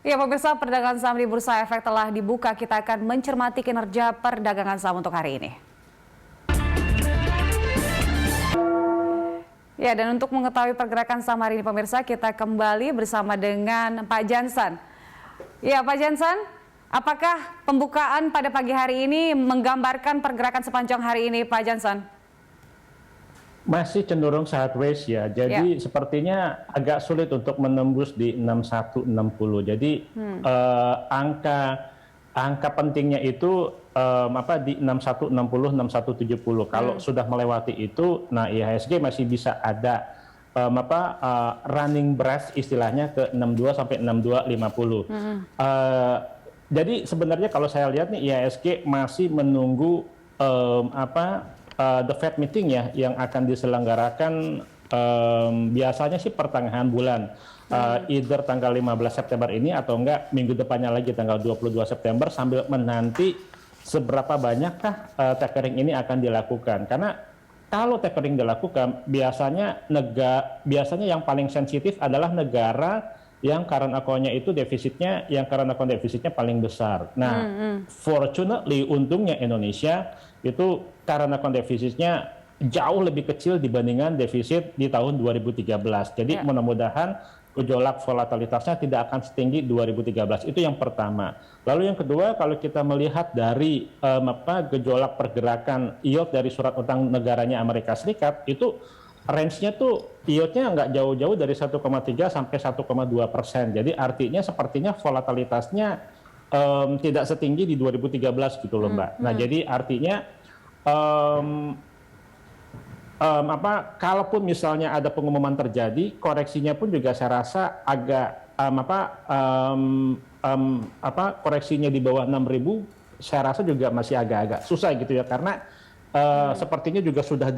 Ya, pemirsa, perdagangan saham di Bursa Efek telah dibuka. Kita akan mencermati kinerja perdagangan saham untuk hari ini. Ya, dan untuk mengetahui pergerakan saham hari ini, pemirsa, kita kembali bersama dengan Pak Jansan. Ya, Pak Jansan, apakah pembukaan pada pagi hari ini menggambarkan pergerakan sepanjang hari ini, Pak Jansan? Masih cenderung sideways ya, jadi sepertinya agak sulit untuk menembus di 6160. Jadi angka pentingnya itu di 6160, 6170. Kalau sudah melewati itu, nah IHSG masih bisa ada running breath istilahnya ke 62 sampai 6250. Jadi sebenarnya kalau saya lihat nih IHSG masih menunggu the Fed meeting ya yang akan diselenggarakan biasanya sih pertengahan bulan, either tanggal 15 September ini atau enggak minggu depannya lagi tanggal 22 September, sambil menanti seberapa banyakkah tapering ini akan dilakukan. Karena kalau tapering dilakukan biasanya yang paling sensitif adalah negara yang current account-nya itu defisitnya, paling besar. Nah, fortunately, untungnya Indonesia itu current account defisitnya jauh lebih kecil dibandingkan defisit di tahun 2013. Jadi mudah-mudahan gejolak volatilitasnya tidak akan setinggi 2013. Itu yang pertama. Lalu yang kedua, kalau kita melihat dari gejolak pergerakan yield dari surat utang negaranya Amerika Serikat, itu range-nya tuh yield-nya nggak jauh-jauh dari 1,3 sampai 1,2%. Jadi artinya sepertinya volatilitasnya tidak setinggi di 2013 gitu loh, Mbak. Nah, jadi artinya kalaupun misalnya ada pengumuman terjadi, koreksinya pun juga saya rasa agak koreksinya di bawah 6.000, saya rasa juga masih agak-agak susah gitu ya, karena sepertinya juga sudah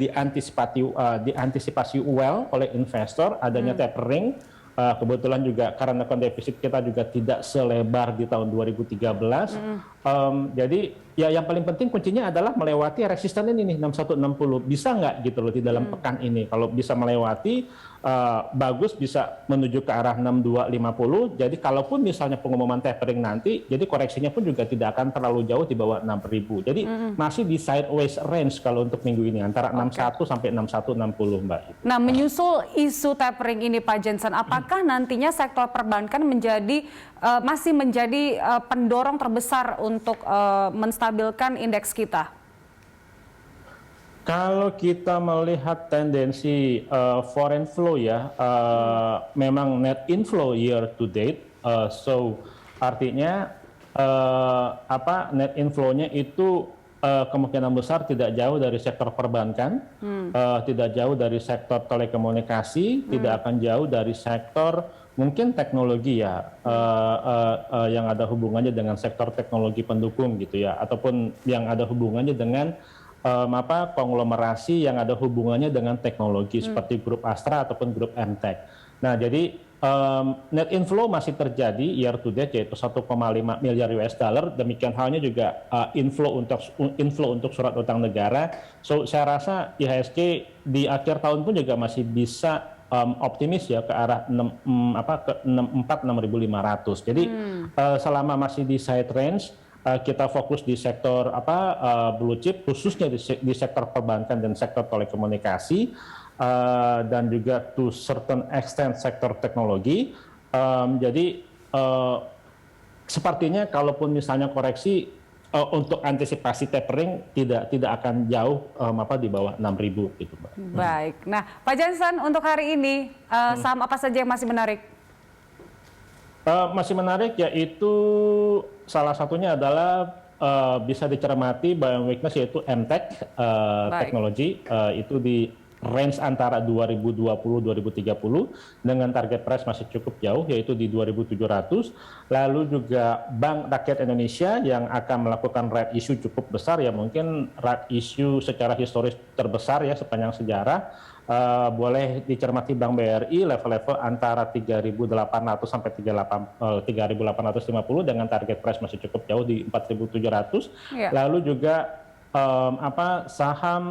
diantisipasi well oleh investor adanya tapering. Kebetulan juga karena account defisit kita juga tidak selebar di tahun 2013. Jadi ya yang paling penting kuncinya adalah melewati resisten ini nih 6160. Bisa nggak gitu loh di dalam pekan ini. Kalau bisa melewati, bagus, bisa menuju ke arah 6250. Jadi kalaupun misalnya pengumuman tapering nanti, jadi koreksinya pun juga tidak akan terlalu jauh di bawah 6000. Jadi masih di sideways range kalau untuk minggu ini antara 61 sampai 6160, Mbak. Nah, menyusul isu tapering ini, Pak Jansan, apakah nantinya sektor perbankan masih menjadi pendorong terbesar untuk menstabilkan indeks kita? Kalau kita melihat tendensi foreign flow ya, memang net inflow year to date, so artinya net inflow-nya itu kemungkinan besar tidak jauh dari sektor perbankan, tidak jauh dari sektor telekomunikasi, tidak akan jauh dari sektor mungkin teknologi ya, yang ada hubungannya dengan sektor teknologi pendukung gitu ya, ataupun yang ada hubungannya dengan konglomerasi yang ada hubungannya dengan teknologi seperti grup Astra ataupun grup MTech. Nah, jadi net inflow masih terjadi year to date yaitu 1,5 miliar US dollar. Demikian halnya juga inflow untuk surat utang negara. So saya rasa IHSG di akhir tahun pun juga masih bisa optimis ya ke arah 64.6.500. Jadi selama masih di side range, kita fokus di sektor blue chip, khususnya di sektor perbankan dan sektor telekomunikasi, dan juga to certain extent sektor teknologi. Jadi sepertinya kalaupun misalnya koreksi, untuk antisipasi tapering tidak akan jauh di bawah 6.000 gitu, Mbak. Baik. Nah, Pak Jansan, untuk hari ini saham apa saja yang masih menarik? Masih menarik, yaitu salah satunya adalah bisa dicermati buying weakness, yaitu MTech teknologi, itu di range antara 2020-2030 dengan target price masih cukup jauh yaitu di 2.700. Lalu juga Bank Rakyat Indonesia yang akan melakukan right issue cukup besar ya, mungkin right issue secara historis terbesar ya sepanjang sejarah. Boleh dicermati Bank BRI level-level antara 3.800 sampai 3.850 dengan target price masih cukup jauh di 4.700. Lalu juga saham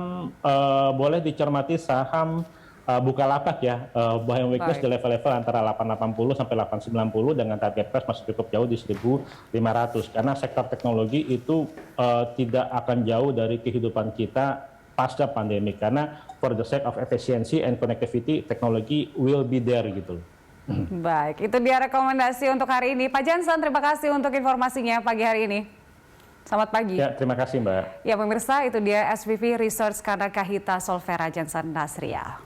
boleh dicermati saham Bukalapak ya, buying weakness di level-level antara 880 sampai 890 dengan target price masih cukup jauh di 1.500 karena sektor teknologi itu tidak akan jauh dari kehidupan kita pasca pandemi karena for the sake of efficiency and connectivity teknologi will be there gitu. Baik, itu dia rekomendasi untuk hari ini. Pak Jansen, terima kasih untuk informasinya pagi hari ini. Selamat pagi. Ya, terima kasih Mbak. Ya pemirsa, itu dia SVP Research Kanada Kahita Solvera Jansen Nasria.